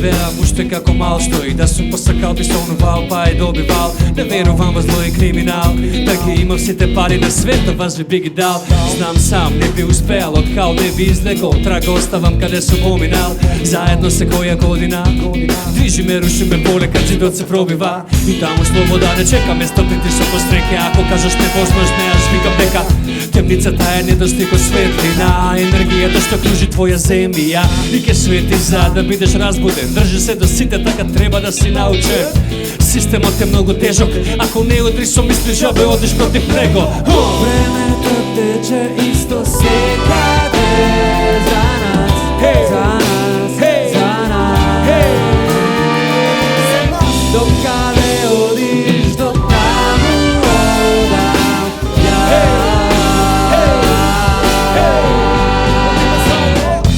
живеам уште како мал, што и да сум посакал би сонувал, па и добивал. Не верувам во зло и криминал, да ги имав сите пари на света, вас би ги дал. Знам сам, не би успеал, од као не би излегол, трага оставам каде сум поминал. Заедно секоја година, движи ме, руши ме полека, зидот се пробива. И таму слобода не чека, место притисок по стреке, ако кажеш невозможно, аз викам дека темницата е недостиг од светлина, енергијата што кружи твоја земја и ке свети за да бидеш разбуден. Држи се до сите, така треба да си научен. Системот е многу тежок, ако не удри со мисли жабе, одиш против него. Времето тече исто секаде за нас, за нас, за нас. До каде одиш, до таму одам ја.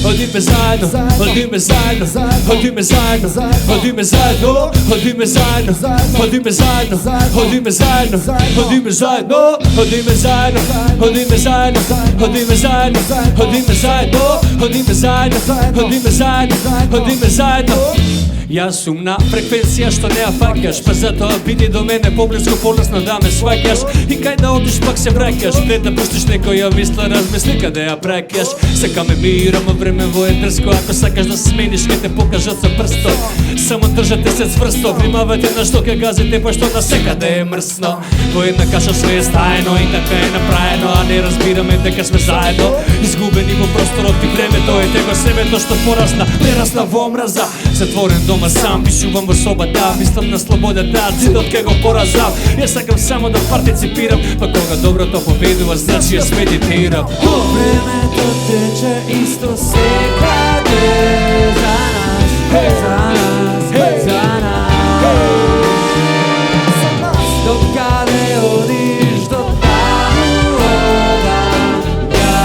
Одиме заедно, одиме заедно, одиме заедно, одиме заедно, одиме заедно, одиме заедно, одиме заедно, одиме заедно, одиме заедно, одиме заедно, одиме заедно, одиме заедно, одиме заедно, одиме заедно, одиме заедно. Јас сум на фреквенција што не ја фаќаш, па затоа биди до мене поблиско, полесно да ме сваќаш. И кај да одиш пак се враќаш, пред да пуштиш некоја мисла, размисли каде ја праќаш. Сакаме мир, ама време во е дрско, ако сакаш да смениш ке те покажат со прстот. Само држате се цврсто, внимавате на што ке газите, па што на секаде е мрсно. Во една каша све е стаено и така е направено, а не разбираме дека сме заедно. Изгубени во просторот и времето е него себето што порасна, прерасна во омраза. Затворен дома сам, пишувам во собата, мислам на слободата, зидот ке го поразам. Јас сакам само да партиципирам, па кога доброто победува, значи јас медитирам. Времето тече исто секаде за нас, за нас, за нас. До каде одиш, до таму одам ја.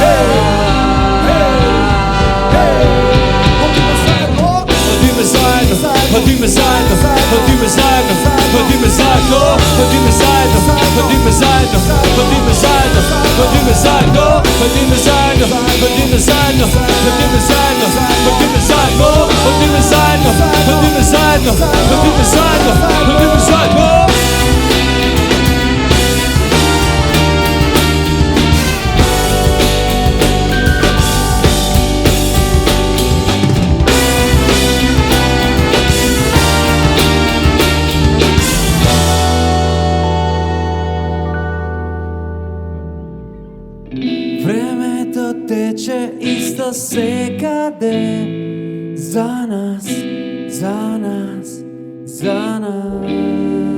Одиме заедно, одиме заедно, одиме заедно, одиме заедно, одиме заедно, одиме заедно, одиме заедно, одиме заедно, одиме заедно, одиме заедно, одиме заедно, одиме заедно, одиме заедно, одиме заедно, одиме заедно, одиме заедно. Времето тече исто секаде за нас, за нас, за нас.